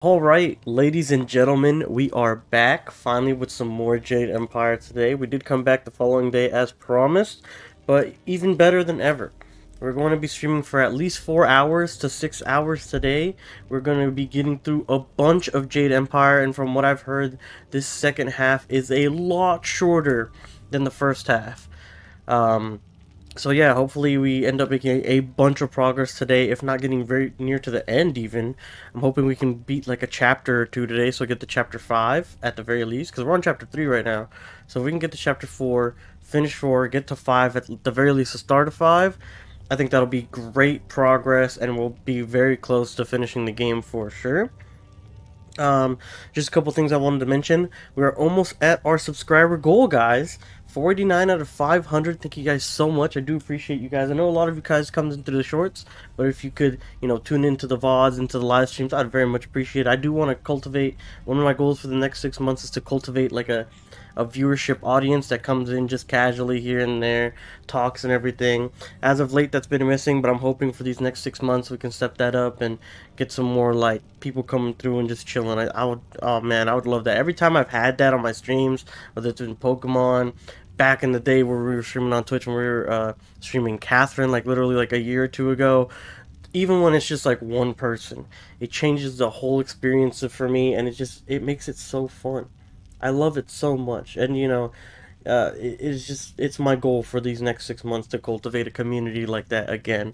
Alright, ladies and gentlemen, we are back finally with some more Jade Empire today. We did come back the following day as promised, but even better than ever. We're going to be streaming for at least 4 hours to 6 hours today. We're going to be getting through a bunch of Jade Empire, and from what I've heard, this second half is a lot shorter than the first half. So yeah, hopefully we end up making a bunch of progress today, if not getting very near to the end even. I'm hoping we can beat like a chapter or two today, so get to chapter 5 at the very least, because we're on chapter 3 right now. So if we can get to chapter 4, finish 4, get to 5 at the very least, the start of 5, I think that'll be great progress, and we'll be very close to finishing the game for sure. Just a couple things I wanted to mention. We are almost at our subscriber goal, guys. 49 out of 500. Thank you guys so much. I do appreciate you guys. I know a lot of you guys comes into the shorts, but if you could, tune into the VODs, into the live streams, I'd very much appreciate it. I do want to cultivate, one of my goals for the next 6 months is to cultivate like a viewership audience that comes in just casually here and there, talks and everything. As of late, that's been missing, but I'm hoping for these next 6 months we can step that up and get some more like people coming through and just chilling. I would, oh man, I would love that. Every time I've had that on my streams, whether it's been Pokemon, back in the day where we were streaming on Twitch, when we were streaming Catherine, like literally like a year or two ago, even when it's just like one person, it changes the whole experience for me, and it makes it so fun. I love it so much, and it's my goal for these next 6 months to cultivate a community like that again,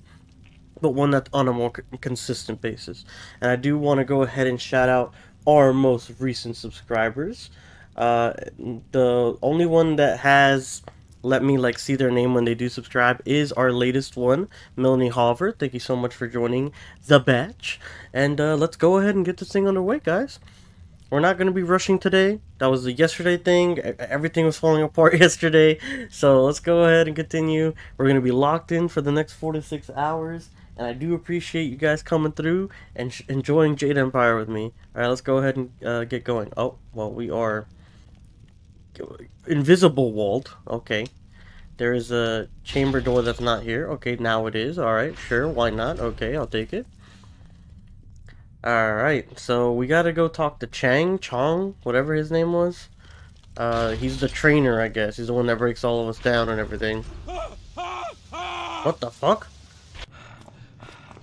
but one that's on a more consistent basis. And I do want to go ahead and shout out our most recent subscribers. The only one that has let me like see their name when they do subscribe is our latest one, Melanie Hover. Thank you so much for joining the batch, and let's go ahead and get this thing underway, guys. We're not going to be rushing today. That was the yesterday thing. Everything was falling apart yesterday. So let's go ahead and continue. We're going to be locked in for the next 4 to 6 hours. And I do appreciate you guys coming through and enjoying Jade Empire with me. Alright, let's go ahead and get going. Oh, well, we are invisible walled. Okay. There is a chamber door that's not here. Okay, now it is. Alright, sure. Why not? Okay, I'll take it. Alright, so we gotta go talk to Chong, whatever his name was. He's the trainer, I guess. He's the one that breaks all of us down and everything. What the fuck?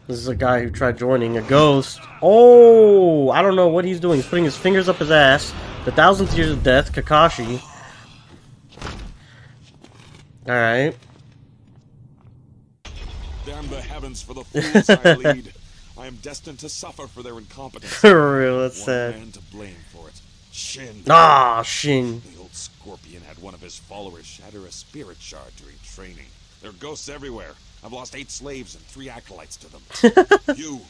This is a guy who tried joining a ghost. Oh, I don't know what he's doing. He's putting his fingers up his ass. The 1,000th Years of Death, Kakashi. Alright. Damn the heavens for the fools I lead. I am destined to suffer for their incompetence. For real, that's sad. One man to blame for it. Shin. Ah, Shin. The old scorpion had one of his followers shatter a spirit shard during training. There are ghosts everywhere. I've lost 8 slaves and 3 acolytes to them. You,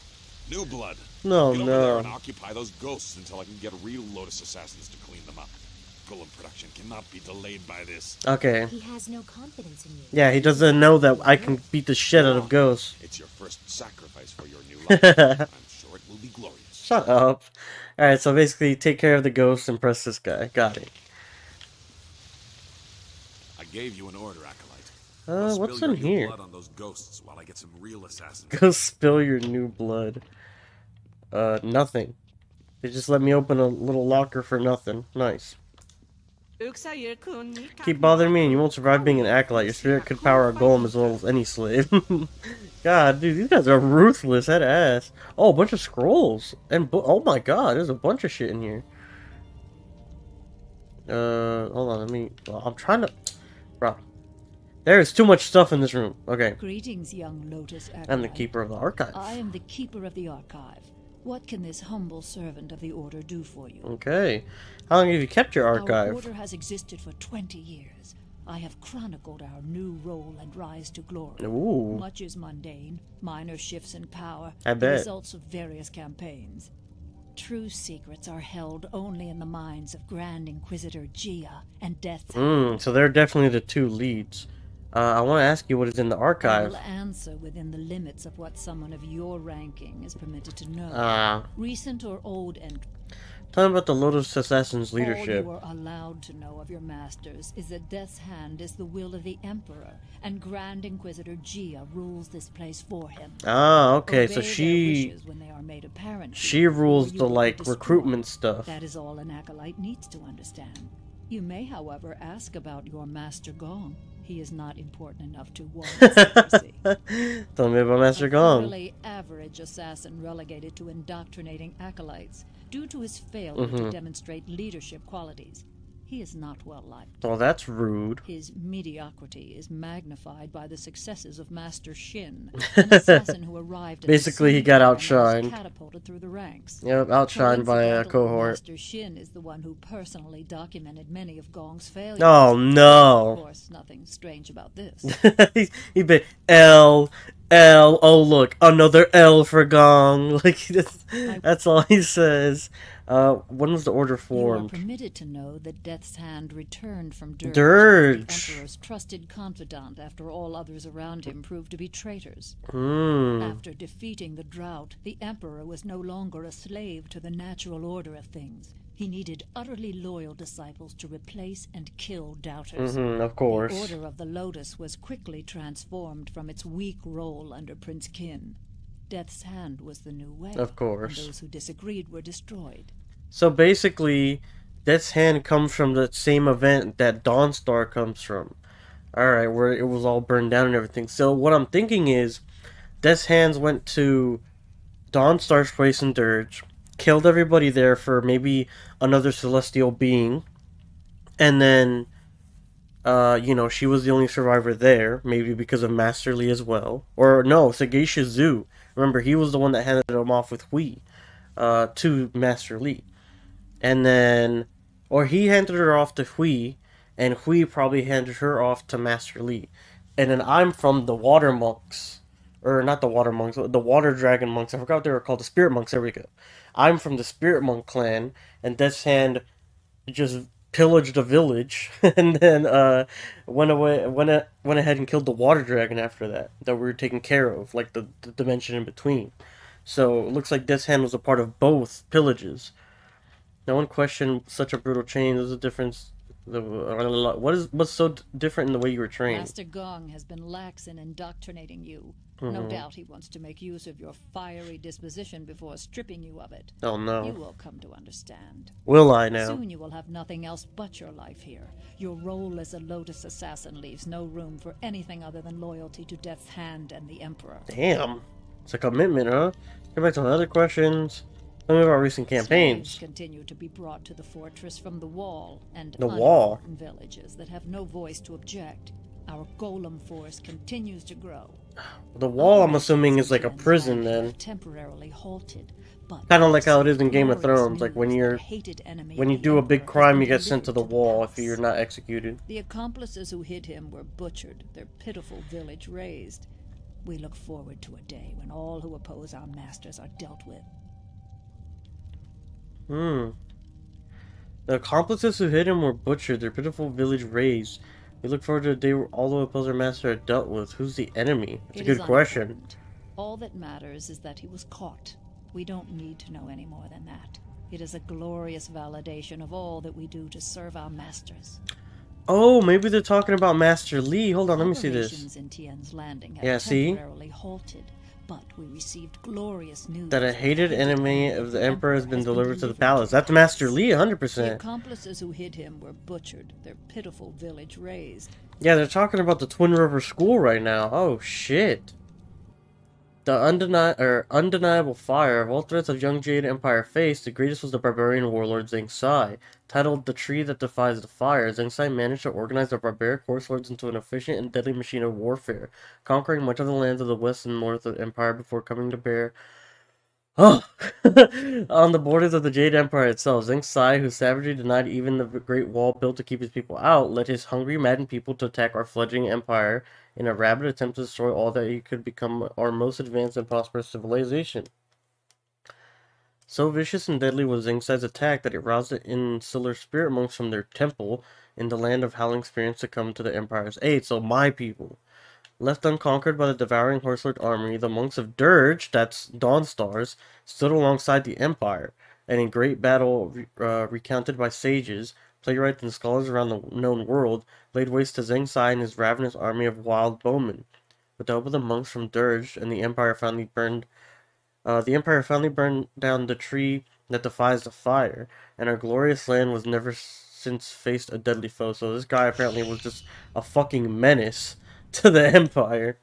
new blood. No, Get over there no. and occupy those ghosts until I can get real Lotus Assassins to clean them up. Golem production cannot be delayed by this. Okay. He has no confidence in you. Yeah, he doesn't know that I can beat the shit out of ghosts. It's your first sacrifice for your new life. I'm sure it will be glorious. Shut up. Alright, so basically take care of the ghost and press this guy. Got it. I gave you an order, acolyte. What's Spill in your new here? blood on those ghosts while I get some real assassins. Go spill your new blood. Nothing. They just let me open a little locker for nothing. Nice. Keep bothering me and you won't survive being an acolyte. Your spirit could power a golem as well as any slave. God, dude, these guys are ruthless. That ass. Oh, a bunch of scrolls. And oh my god, there's a bunch of shit in here. Hold on, let me... Well, I'm trying to... Bro. There is too much stuff in this room. Okay. Greetings, young Lotus Acolyte. I'm the keeper of the archive. I am the keeper of the archive. What can this humble servant of the Order do for you? Okay. How long have you kept your Our archive? Order has existed for 20 years. I have chronicled our new role and rise to glory. Ooh. Much is mundane, minor shifts in power, I the bet. results of various campaigns. True secrets are held only in the minds of Grand Inquisitor Gia and Death's So they're definitely the 2 leads. I want to ask you what is in the I archive. will answer within the limits of what someone of your ranking is permitted to know. Recent or old Tell me about the Lotus Assassins leadership. All you are allowed to know of your masters is that Death's Hand is the will of the Emperor, and Grand Inquisitor Gia rules this place for him. Ah, okay, Obey so their she wishes when they are made apparent to she you rules before the you are like destroyed. recruitment stuff. That is all an acolyte needs to understand. You may, however, ask about your Master Gong. He is not important enough to warrant secrecy. Tell me about Master A Gong. thoroughly average assassin relegated to indoctrinating acolytes due to his failure to demonstrate leadership qualities. He is not well liked. Well, that's rude. His mediocrity is magnified by the successes of Master Shin, an assassin who arrived at Basically, the he got same time and was outshined. catapulted through the ranks. Yep, outshined by a Coincidentally, cohort. Master Shin is the one who personally documented many of Gong's failures. Oh Of no! course, nothing strange about this. he been L. Oh look, another L for Gong. Like that's all he says. When was the order You are formed? permitted to know that Death's Hand returned from Dirge, Dirge. the Emperor's trusted confidant, after all others around him proved to be traitors. Hmm. After defeating the drought, the Emperor was no longer a slave to the natural order of things. He needed utterly loyal disciples to replace and kill doubters. Of course. The Order of the Lotus was quickly transformed from its weak role under Prince Qin. Death's Hand was the new way. Of course. And those who disagreed were destroyed. So basically, Death's Hand comes from the same event that Dawnstar comes from. Alright, where it was all burned down and everything. So what I'm thinking is, Death's Hands went to Dawnstar's place in Dirge, killed everybody there for maybe another celestial being, and then, you know, she was the only survivor there, maybe because of Master Li as well. Or no, Sagacious Zu. Remember, he was the one that handed him off with Hui, to Master Li. And then, or he handed her off to Hui, and Hui probably handed her off to Master Li. And then I'm from the Water Monks. Or not the Water Monks, the Water Dragon Monks. I forgot what they were called. The Spirit Monks, there we go. I'm from the Spirit Monk clan, and Death's Hand just pillaged a village, and then went ahead and killed the Water Dragon after that we were taking care of, like the dimension in between. So it looks like Death's Hand was a part of both pillages. No one questioned such a brutal change. There's a difference. What's so different in the way you were trained? Master Gong has been lax in indoctrinating you. No doubt he wants to make use of your fiery disposition before stripping you of it. Oh no. You will come to understand. Will I now? Soon you will have nothing else but your life here. Your role as a Lotus Assassin leaves no room for anything other than loyalty to Death's Hand and the Emperor. Damn. It's a commitment, huh? Get back to the other questions. Tell me about recent campaigns. Slaves continue to be brought to the fortress from the wall and The wall? unimportant villages that have no voice to object. Our golem force continues to grow. The wall, I'm assuming, is like a prison then. Temporarily halted, but Kind of like how it is in Game of glorious Thrones. Like when news, you're the hated enemy when of you the do a big Emperor has crime, been you get sent to the delivered wall if palace. you're not executed. The accomplices who hid him were butchered, their pitiful village razed. We look forward to a day when all who oppose our masters are dealt with. The accomplices who hid him were butchered, their pitiful village razed. We look forward to a day where all the opposer master are dealt with. Who's the enemy? It's a It is good question. unimportant. All that matters is that he was caught. We don't need to know any more than that. It is a glorious validation of all that we do to serve our masters. Oh, maybe they're talking about Master Li. Hold on, let me see this. Operations in Tien's Landing have Yeah, see? temporarily halted, but we received glorious news That a hated enemy of the Emperor has been has delivered to the palace. That's Master Li, The 100%. accomplices who hid him were butchered, their pitiful village razed. Yeah, they're talking about the Twin River School right now. Oh, shit. The undeniable fire of all threats of young Jade Empire faced, the greatest was the barbarian warlord Zheng Sai. Titled The Tree That Defies the Fire, Zheng Sai managed to organize the barbaric horse lords into an efficient and deadly machine of warfare, conquering much of the lands of the west and north of the Empire before coming to bear on the borders of the Jade Empire itself. Zheng Sai, who savagely denied even the Great Wall built to keep his people out, led his hungry, maddened people to attack our fledgling empire in a rabid attempt to destroy all that he could become our most advanced and prosperous civilization. So vicious and deadly was Zheng Sai's attack that it roused the insular spirit monks from their temple in the land of howling spirits to come to the Empire's aid. So my people. Left unconquered by the devouring horselord army, the monks of Dirge, that's Dawnstar's, stood alongside the Empire. and in great battle recounted by sages, playwrights, and scholars around the known world, laid waste to Zheng Sai and his ravenous army of wild bowmen. With the help of the monks from Dirge, and the Empire finally burned down the tree that defies the fire, and our glorious land was never since faced a deadly foe. So this guy apparently was just a fucking menace to the Empire.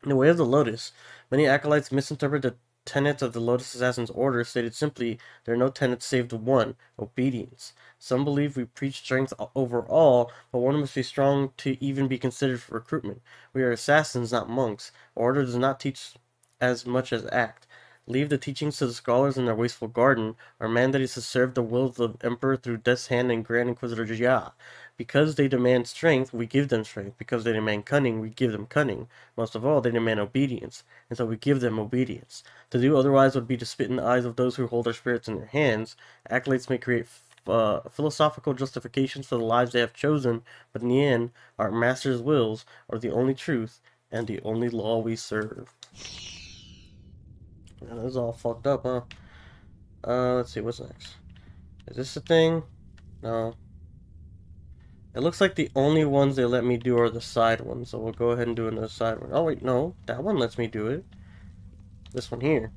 In the Way of the Lotus, many acolytes misinterpret the tenets of the Lotus Assassins' order. Stated simply, there are no tenets save the one, obedience. Some believe we preach strength over all, but one must be strong to even be considered for recruitment. We are assassins, not monks. Our order does not teach as much as act. Leave the teachings to the scholars in their wasteful garden. Our mandate is to serve the will of the Emperor through Death's Hand and Grand Inquisitor Jia. Because they demand strength, we give them strength. Because they demand cunning, we give them cunning. Most of all, they demand obedience, and so we give them obedience. To do otherwise would be to spit in the eyes of those who hold our spirits in their hands. Acolytes may create philosophical justifications for the lives they have chosen, but in the end, our master's wills are the only truth and the only law we serve. Yeah, this is all fucked up, huh? Let's see, what's next? Is this the thing? No. It looks like the only ones they let me do are the side ones, so we'll go ahead and do another side one. Oh wait, no, that one lets me do it. This one here.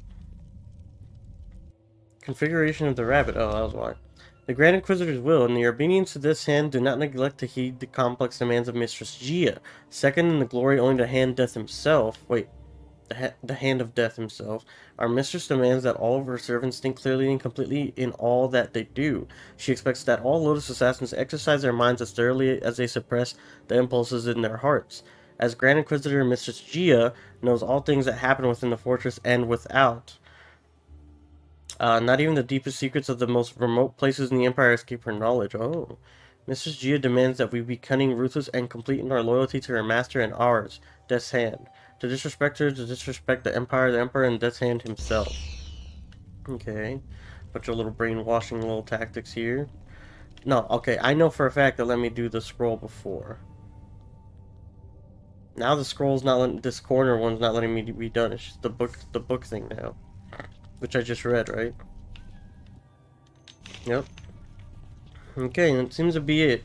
Configuration of the rabbit. Oh, that was why. The Grand Inquisitor's will, and the obedience to this hand do not neglect to heed the complex demands of Mistress Jia. Second in the glory only to Hand Death himself. Wait. The Hand of Death himself. Our mistress demands that all of her servants think clearly and completely in all that they do. She expects that all Lotus Assassins exercise their minds as thoroughly as they suppress the impulses in their hearts. As Grand Inquisitor, Mistress Jia knows all things that happen within the fortress and without. Not even the deepest secrets of the most remote places in the Empire escape her knowledge. Oh. Mistress Jia demands that we be cunning, ruthless, and complete in our loyalty to her master and ours, Death's Hand. To disrespect her, to disrespect the Emperor, and Death's Hand himself. Okay. Bunch of little brainwashing little tactics here. No, okay, I know for a fact that let me do the scroll before. Now the scroll's not letting, this corner one's not letting me be done. It's just the book thing now. Which I just read, right? Yep. Okay, that seems to be it.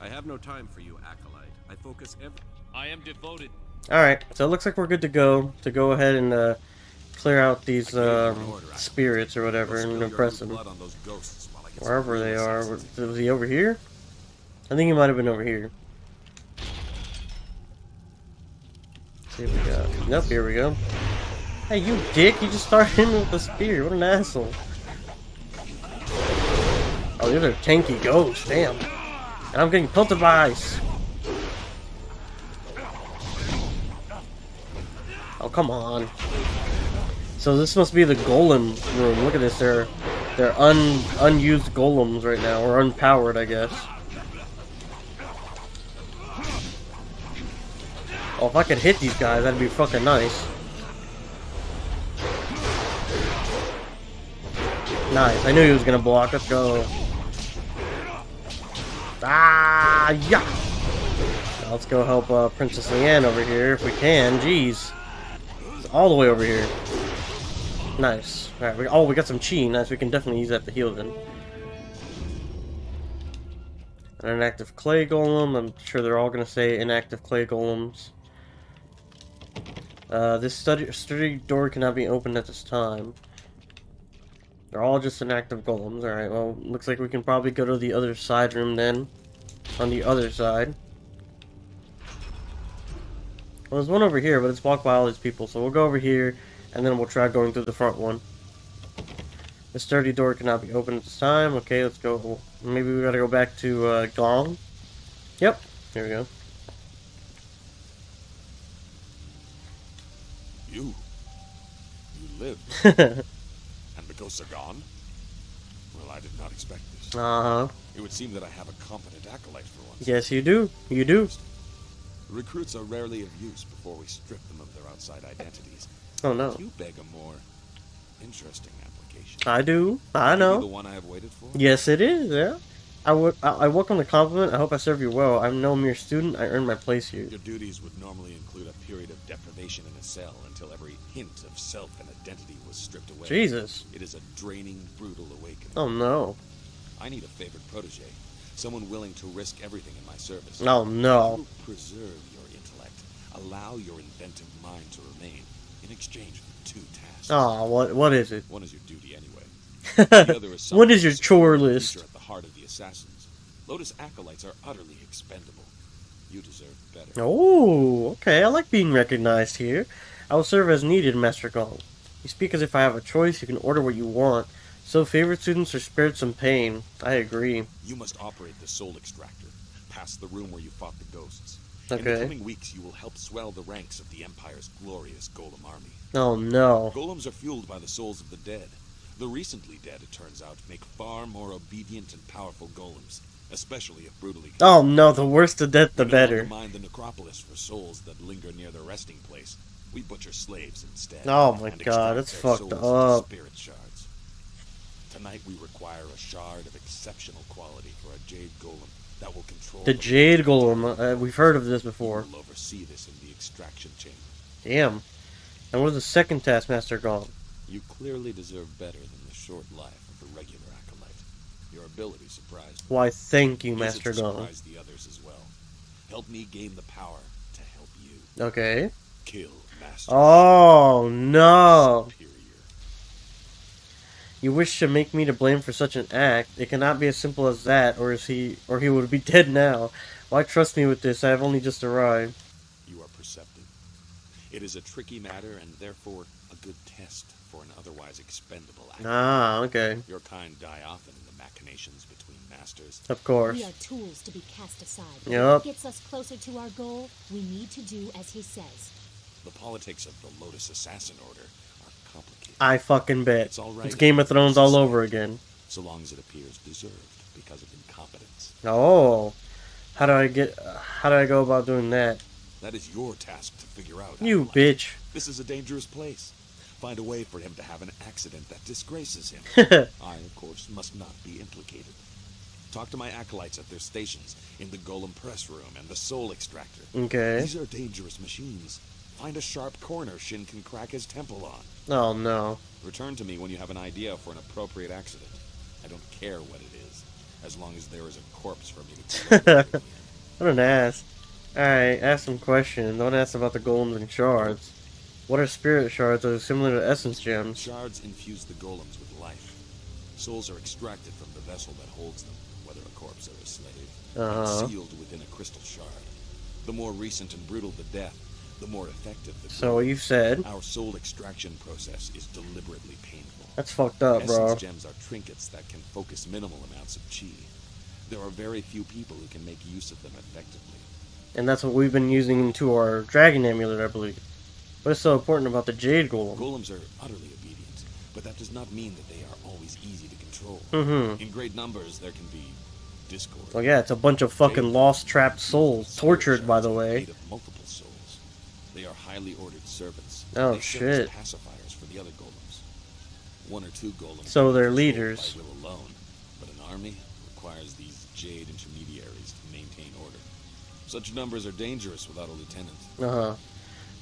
I have no time for you, Acolyte. I focus I am devoted. Alright, so it looks like we're good to go ahead and clear out these spirits or whatever and impress them. Wherever they are. Was he over here? I think he might have been over here. Let's see what we got. Nope, here we go. Hey, you dick! You just started in with the spear. What an asshole. Oh, these are tanky ghosts. Damn. And I'm getting pelted by ice. Oh, come on. So this must be the golem room. Look at this. They're unused golems right now, or unpowered, I guess. Oh, if I could hit these guys, that'd be fucking nice. Nice. I knew he was gonna block. Let's go. Ah, yeah. Now let's go help Princess Leanne over here if we can. Jeez. It's all the way over here. Nice. Alright, we got some chi. Nice, we can definitely use that to heal them. And an active clay golem. I'm sure they're all gonna say inactive clay golems. This sturdy door cannot be opened at this time. They're all just inactive golems. Alright, well, looks like we can probably go to the other side room then. On the other side. Well, there's one over here, but it's blocked by all these people. So we'll go over here, and then we'll try going through the front one. The sturdy door cannot be opened at this time. Okay, let's go. Maybe we gotta go back to Gong. Yep, here we go. You live. And the ghosts are gone? Well, I did not expect this. Uh-huh. It would seem that I have a competent acolyte for once. Yes, you do. You do. Recruits are rarely of use before we strip them of their outside identities. Oh, no. You beg a more interesting application. I do. I know. The one I have waited for? Yes, it is, yeah. I welcome the compliment. I hope I serve you well. I'm no mere student. I earned my place here. Your duties would normally include a period of deprivation in a cell until every hint of self and identity was stripped away. Jesus. It is a draining, brutal awakening. Oh no. I need a favored protege. Someone willing to risk everything in my service. Oh no. You preserve your intellect. Allow your inventive mind to remain in exchange for 2 tasks. Oh, what is it? One is your duty anyway. The other is What is your some chore future list? At the heart of the assassins. Lotus acolytes are utterly expendable. You deserve better. Oh, okay. I like being recognized here. I will serve as needed, Master Gong. You speak as if I have a choice. You can order what you want. So favorite students are spared some pain. I agree. You must operate the soul extractor, past the room where you fought the ghosts. Okay. In the coming weeks, you will help swell the ranks of the Empire's glorious Golem army. Oh no. Golems are fueled by the souls of the dead. The recently dead, it turns out, make far more obedient and powerful golems, especially if brutally killed. Oh no, the worse the death, the We no better. longer mind the necropolis for souls that linger near their resting place. We butcher slaves instead. Oh my and god, extract that's their fucked souls into up. Spirit shards. Tonight we require a shard of exceptional quality for a Jade Golem that will control The Jade Golem. We've heard of this before. You will oversee this in the extraction chamber. Damn. And what is the second task, Master Gong? You clearly deserve better than the short life of the regular acolyte. Your ability surprised me. Why, thank you, Use it Master to Gong. surprise the others as well. Help me gain the power to help you. Okay. Kill Master Oh no. Superior. You wish to make me to blame for such an act. It cannot be as simple as that, or he would be dead now. Why trust me with this? I have only just arrived. You are perceptive. It is a tricky matter and therefore a good test for an otherwise expendable act. Ah, okay. Your kind die often in the machinations between masters. Of course. We are tools to be cast aside. Yup. What gets us closer to our goal, we need to do as he says. The politics of the Lotus Assassin Order are complicated. I fucking bet. It's all right It's Game of Thrones all over again. So long as it appears deserved because of incompetence. Oh. How do I go about doing that? That is your task to figure out. You Acolyte. bitch. This is a dangerous place. Find a way for him to have an accident that disgraces him. I, of course, must not be implicated. Talk to my acolytes at their stations, in the Golem press room and the Soul Extractor. Okay. These are dangerous machines. Find a sharp corner Shin can crack his temple on. Oh no. Return to me when you have an idea for an appropriate accident. I don't care what it is, as long as there is a corpse for me to kill. What an ass. Alright, ask some questions. Don't ask about the golems and shards. What are spirit shards that are similar to essence gems? Shards infuse the golems with life. Souls are extracted from the vessel that holds them, whether a corpse or a slave, and sealed within a crystal shard. The more recent and brutal the death, the more effective the So what you've said. Our soul extraction process is deliberately painful. That's fucked up, bro. Essence gems are trinkets that can focus minimal amounts of chi. There are very few people who can make use of them effectively. And that's what we've been using into our dragon amulet, I believe. What's so important about the Jade Golem? Golems are utterly obedient, but that does not mean that they are always easy to control. Mm-hmm. In great numbers, there can be discord. Well, yeah, it's a bunch of fucking lost, trapped souls. Tortured, by the way. Made of multiple souls. They are highly ordered servants. Oh, they serve as shit. pacifiers for the other golems. One or two golems. So they're can be leaders. controlled by will alone, but an army requires these Jade intermediaries to maintain order. Such numbers are dangerous without a lieutenant. Uh-huh.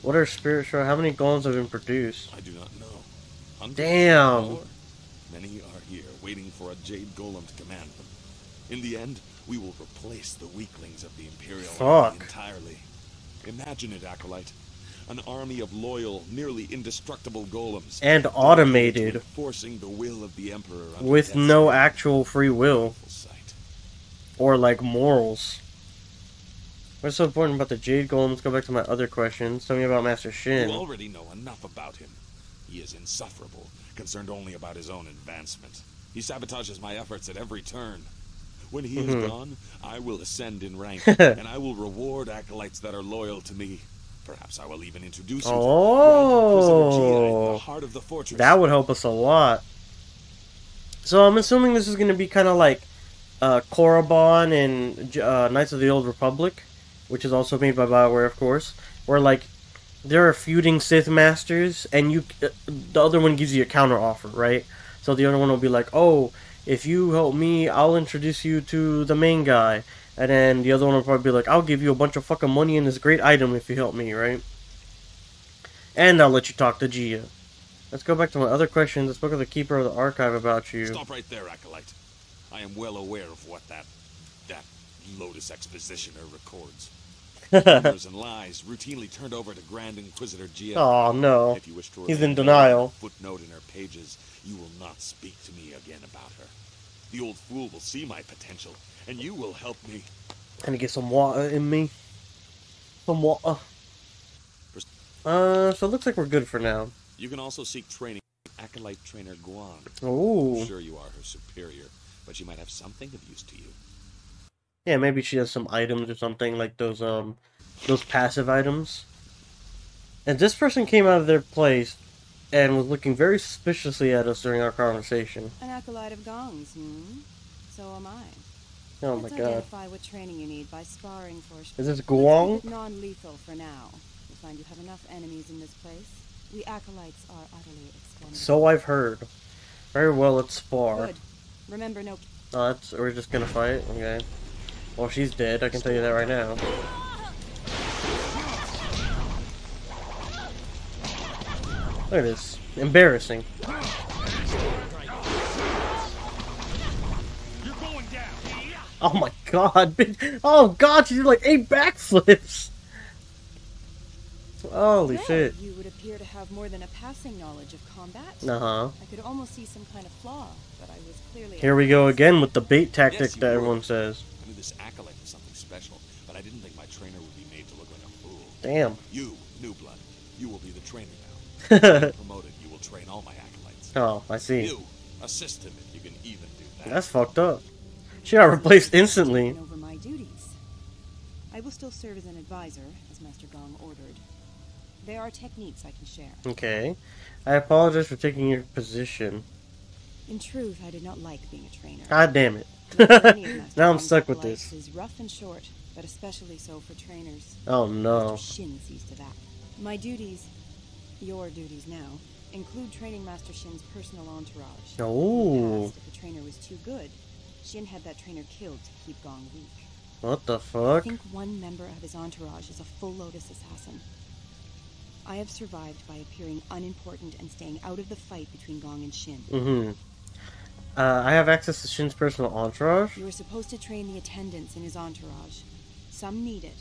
What are spirit shards? How many golems have been produced? I do not know. Hundreds? Damn. More? Many are here, waiting for a Jade Golem to command them. In the end, we will replace the weaklings of the Imperial Army Fuck. entirely. Imagine it, Acolyte. An army of loyal, nearly indestructible golems. And automated. Forcing the will of the Emperor under With death's no hand. actual free will. Awful sight. Or, like, morals. What's so important about the Jade Golem? Let's go back to my other questions. Tell me about Master You Shin. already know enough about him. He is insufferable, concerned only about his own advancement. He sabotages my efforts at every turn. When he is gone, I will ascend in rank, and I will reward acolytes that are loyal to me. Perhaps I will even introduce you to Grand Prisoner Gi in the heart of the fortress. That would help us a lot. So I'm assuming this is going to be kind of like Korriban and Knights of the Old Republic, which is also made by BioWare, of course, where like there are feuding Sith masters, and the other one gives you a counter offer, right? So the other one will be like, oh, if you help me, I'll introduce you to the main guy. And then the other one will probably be like, I'll give you a bunch of fucking money and this great item if you help me, right? And I'll let you talk to Gia. Let's go back to my other questions. Let's look at the Keeper of the Archive about you. Stop right there, Acolyte. I am well aware of what that Lotus Expositioner records. Rumors and lies routinely turned over to Grand Inquisitor Gia. Oh no, If you wish to he's in remain denial. Footnote in her pages, you will not speak to me again about her. The old fool will see my potential, and you will help me. Can I get some water in me? Some water. So it looks like we're good for now. You can also seek training with Acolyte Trainer Guan. Ooh. I'm sure you are her superior, but she might have something of use to you. Yeah, maybe she has some items or something, like those passive items. And this person came out of their place and was looking very suspiciously at us during our conversation. An acolyte of Gong's, So am I. Oh Let's my god. identify what training you need by sparring for. Is this Guang? Let's keep it non-lethal for now. You'll find you have enough enemies in this place. We acolytes are utterly expendable. So I've heard. Very well, let's spar. Good. Remember, no. Oh, we're just gonna fight? Okay. Well, she's dead, I can tell you that right now. Look at this. Embarrassing. Oh my god, bitch. Oh god, she did like 8 backflips. Holy shit. You would appear to have more than a passing knowledge of combat. Uh-huh. I could almost see some kind of flaw, but I was clearly... Here we go again with the bait tactic Yes, you that were. everyone says. I knew this Acolyte was something special, but I didn't think my trainer would be made to look like a fool. Damn. You, New Blood, you will be the trainer now. When promoted, you will train all my Acolytes. Oh, I see. You, assist him if you can even do that. That's fucked up. She got replaced instantly. Over my duties. I will still serve as an advisor, as Master Gong ordered. There are techniques I can share. Okay. I apologize for taking your position. In truth, I did not like being a trainer. God damn it. The journey of Master Now I'm Gong's stuck with acolytes this. is rough and short, but especially so for trainers. Oh no. Master Shin sees to that. My duties, your duties now, include training Master Shin's personal entourage. Oh. In the past, if a trainer was too good, Shin had that trainer killed to keep Gong weak. What the I fuck? think one member of his entourage is a full Lotus Assassin. I have survived by appearing unimportant and staying out of the fight between Gong and Shin. Mm-hmm. I have access to Shin's personal entourage? You are supposed to train the attendants in his entourage. Some need it,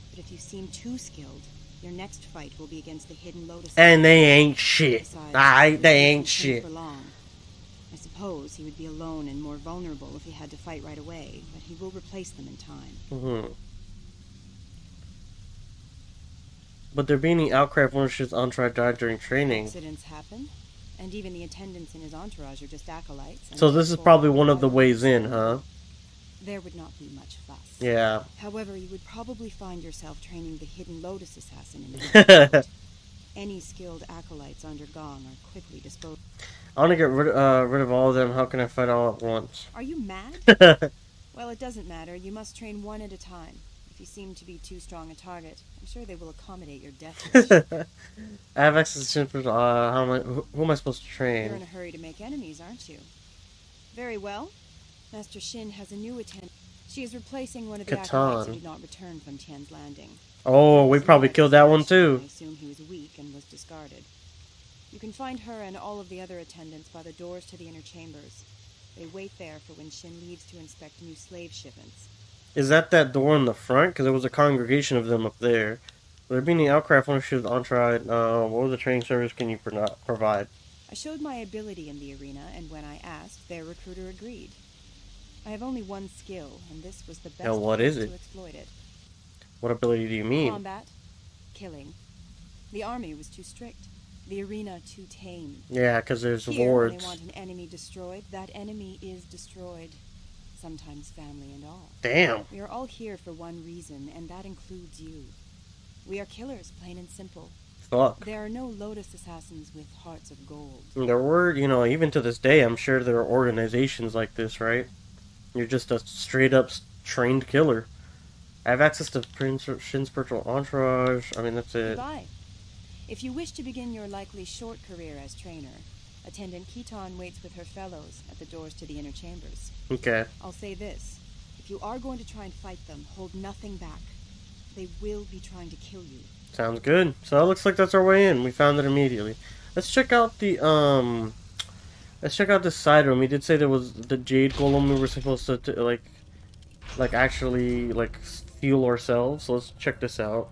but if you seem too skilled, your next fight will be against the hidden Lotus. And they ain't shit. Besides, They ain't wouldn't train shit. for long. I suppose he would be alone and more vulnerable if he had to fight right away, but he will replace them in time. Mm-hmm. But there being any outcry of Wondership's entourage died during training. Accidents happen, and even the attendants in his entourage are just acolytes. and So this is therefore probably one of the all ways in, huh? There would not be much fuss. Yeah. However, you would probably find yourself training the hidden Lotus Assassin in the Any skilled acolytes under Gong are quickly disposed. I want to get rid of all of them. How can I fight all at once? Are you mad? Well, it doesn't matter. You must train one at a time. If you seem to be too strong a target, I'm sure they will accommodate your death wish. I have access to Shin's personal. Who am I supposed to You're in a train? hurry to make enemies, aren't you? Very well. Master Shin has a new attendant. She is replacing one of the acolytes who Catan. did not return from Tian's Landing. Oh, we probably killed that one too. I assume he was weak and was discarded. You can find her and all of the other attendants by the doors to the inner chambers. They wait there for when Shin leaves to inspect new slave shipments. Is that door in the front? Because there was a congregation of them up there. Will there be any outcry of Wondership's entourage? What other training service can you provide? I showed my ability in the arena, and when I asked, their recruiter agreed. I have only one skill, and this was the best And what is place it? to exploit it. What ability do you mean? Combat, killing. The army was too strict. The arena too tame. Yeah, because there's Here, when wards. they want an enemy destroyed, that enemy is destroyed. Sometimes family and all. Damn. We are all here for one reason, and that includes you. We are killers, plain and simple. Fuck. There are no Lotus Assassins with hearts of gold. There were, even to this day, I'm sure there are organizations like this, right? You're just a straight up trained killer. I have access to Prince Shin's personal entourage. I mean, that's it. Goodbye. If you wish to begin your likely short career as trainer, Attendant Keaton waits with her fellows at the doors to the inner chambers. Okay. I'll say this. If you are going to try and fight them, hold nothing back. They will be trying to kill you. Sounds good. So it looks like that's our way in. We found it immediately. Let's check out the let's check out this side room. He did say there was the Jade Golem we were supposed to like actually like fuel ourselves. So let's check this out.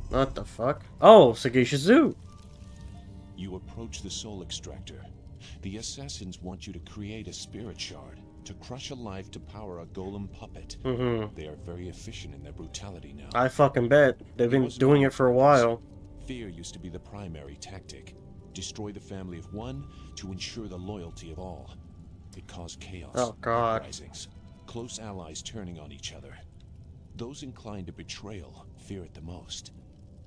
What the fuck? Oh, Sagacious Zu. You approach the soul extractor. The assassins want you to create a spirit shard to crush a life to power a golem puppet. They are very efficient in their brutality now. I fucking bet. They've been doing it for a while. Fear used to be the primary tactic. Destroy the family of one to ensure the loyalty of all. It caused chaos, Oh, God. uprisings, close allies turning on each other. Those inclined to betrayal fear it the most.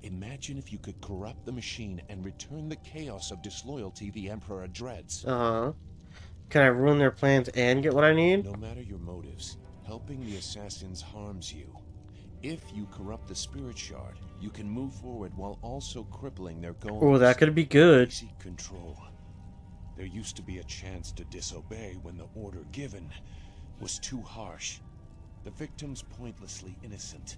Imagine if you could corrupt the machine and return the chaos of disloyalty the Emperor dreads. Can I ruin their plans and get what I need? No matter your motives, helping the assassins harms you. If you corrupt the spirit shard, you can move forward while also crippling their goals. Oh, that could be good. Seek control. There used to be a chance to disobey when the order given was too harsh. The victims pointlessly innocent.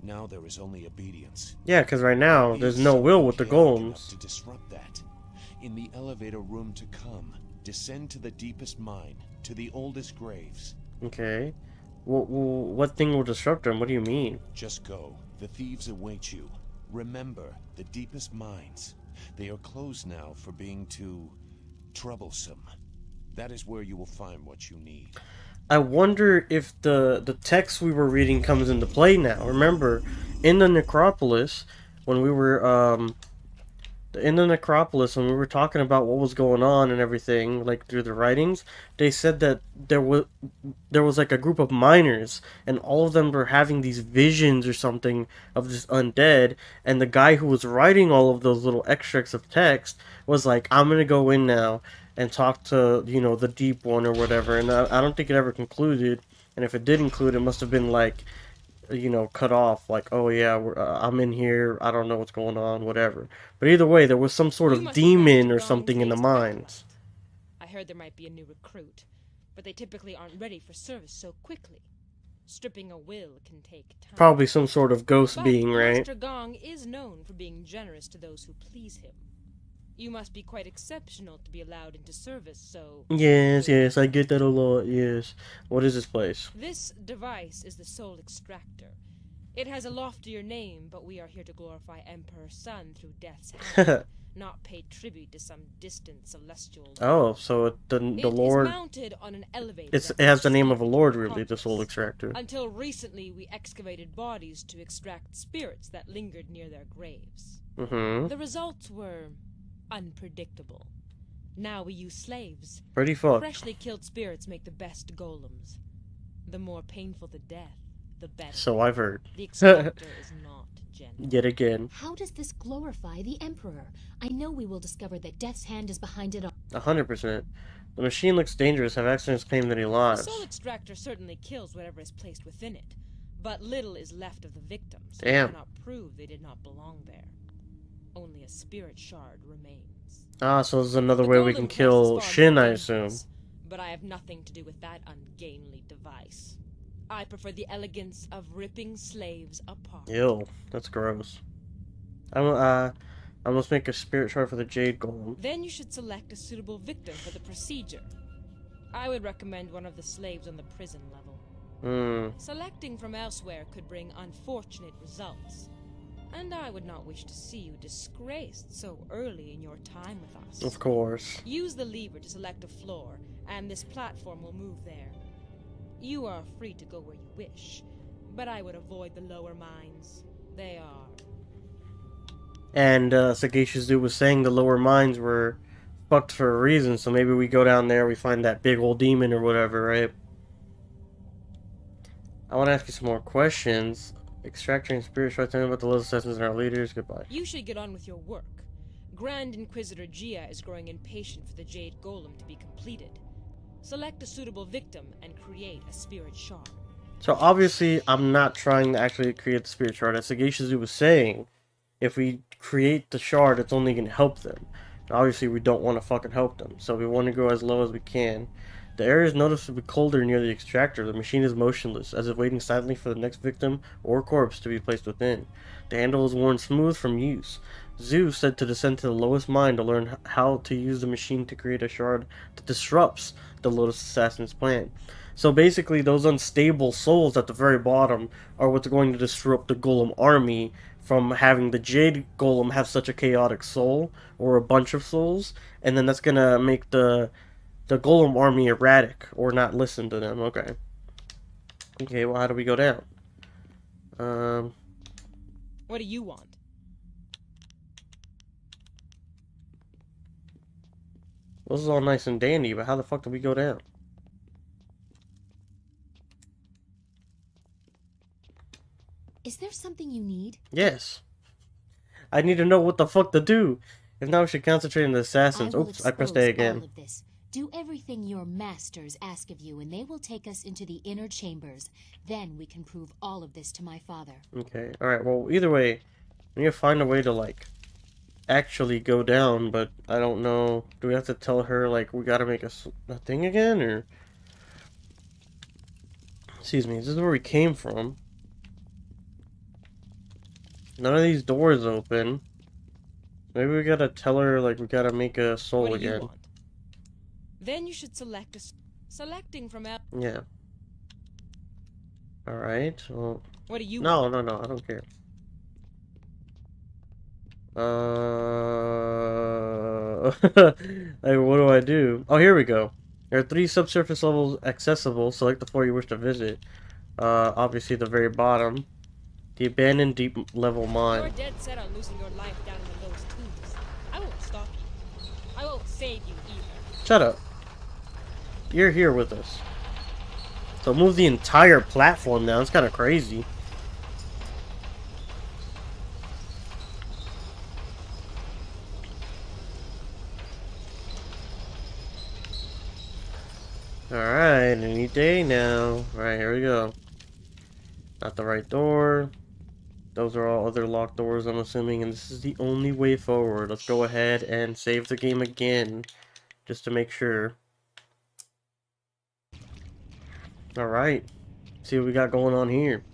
Now there is only obedience. Yeah, because right now there's no will with the golems. To disrupt that. In the elevator room to come, descend to the deepest mine, to the oldest graves. Okay. What thing will disrupt them? What do you mean? Just go. The thieves await you. Remember, the deepest mines. They are closed now for being too troublesome. That is where you will find what you need. I wonder if the text we were reading comes into play now. Remember, in the necropolis, when we were talking about what was going on and everything, like through the writings, they said that there was like a group of miners, and all of them were having these visions or something of this undead, and the guy who was writing all of those little extracts of text was like, I'm gonna go in now and talk to, you know, the deep one or whatever, and I don't think it ever concluded, and if it did include, it must have been like, you know, cut off, like, oh yeah, I'm in here, I don't know what's going on, whatever. But either way, there was some sort of demon or something in the mines. I heard there might be a new recruit, but they typically aren't ready for service so quickly. Stripping a will can take time. Probably some sort of ghost being, right? Master Gong is known for being generous to those who please him. You must be quite exceptional to be allowed into service, so... Yes, I get that a lot, yes. What is this place? This device is the Soul Extractor. It has a loftier name, but we are here to glorify Emperor Sun through Death's hand, not pay tribute to some distant celestial... Oh, so the Lord... It is mounted on an elevator. It has the name of a Lord, really, the Soul Extractor. Until recently, we excavated bodies to extract spirits that lingered near their graves. The results were... unpredictable. Now we use slaves. Pretty fucked. Freshly killed spirits make the best golems. The more painful the death, the better. So I've heard. The extractor is not gentle. Yet again. How does this glorify the Emperor? I know we will discover that Death's hand is behind it all. 100%. The machine looks dangerous. Have accidents claimed that he lives. The Soul Extractor certainly kills whatever is placed within it, but little is left of the victims. Damn. We cannot prove they did not belong there. Only a spirit shard remains. Ah, so this is another way we can kill Shin, I assume. But I have nothing to do with that ungainly device. I prefer the elegance of ripping slaves apart. Ew, that's gross. I must make a spirit shard for the Jade Golem. Then you should select a suitable victim for the procedure. I would recommend one of the slaves on the prison level. Selecting from elsewhere could bring unfortunate results. And I would not wish to see you disgraced so early in your time with us. Of course. Use the lever to select a floor, and this platform will move there. You are free to go where you wish, but I would avoid the lower mines. They are... And Sagacious Zu was saying the lower mines were fucked for a reason, so maybe we go down there, we find that big old demon or whatever, right? I want to ask you some more questions. Extractor and Spirit Shard, tell me about the Lotus Assassins and our leaders. Goodbye. You should get on with your work. Grand Inquisitor Gia is growing impatient for the Jade Golem to be completed. Select a suitable victim and create a Spirit Shard. So obviously, I'm not trying to actually create the Spirit Shard. As Sagacious Zu was saying, if we create the shard, it's only going to help them. Obviously, we don't want to fucking help them, so we want to go as low as we can. The air is noticeably colder near the extractor. The machine is motionless, as if waiting silently for the next victim or corpse to be placed within. The handle is worn smooth from use. Zu said to descend to the lowest mine to learn how to use the machine to create a shard that disrupts the Lotus Assassins' plan. So basically, those unstable souls at the very bottom are what's going to disrupt the Golem army from having the Jade Golem have such a chaotic soul, or a bunch of souls, and then that's gonna make the Golem army erratic, or not listen to them. Okay. Okay, well, how do we go down? What do you want? Well, this is all nice and dandy, but how the fuck do we go down? Is there something you need? Yes. I need to know what the fuck to do. If not, we should concentrate on the assassins. Oops, I pressed A again. All of this. Do everything your masters ask of you, and they will take us into the inner chambers. Then we can prove all of this to my father. Okay, alright, well, either way, we need to find a way to, like, actually go down, but I don't know. Do we have to tell her, like, we gotta make a thing again, or? Excuse me, this is where we came from. None of these doors open. Maybe we gotta tell her, like, we gotta make a soul What do you again. want? Then you should select a... Selecting from... Yeah. Alright, well... What do you No, want? no, I don't care. Like, what do I do? Oh, here we go. There are 3 subsurface levels accessible. Select the 4 you wish to visit. Obviously the very bottom. The abandoned deep level mine. You're dead set on losing your life down in those tubes. I won't stop you. I won't save you either. Shut up. You're here with us. So move the entire platform down. It's kind of crazy. Alright, any day now. Alright, here we go. Not the right door. Those are all other locked doors, I'm assuming, and this is the only way forward. Let's go ahead and save the game again, just to make sure. Alright, see what we got going on here.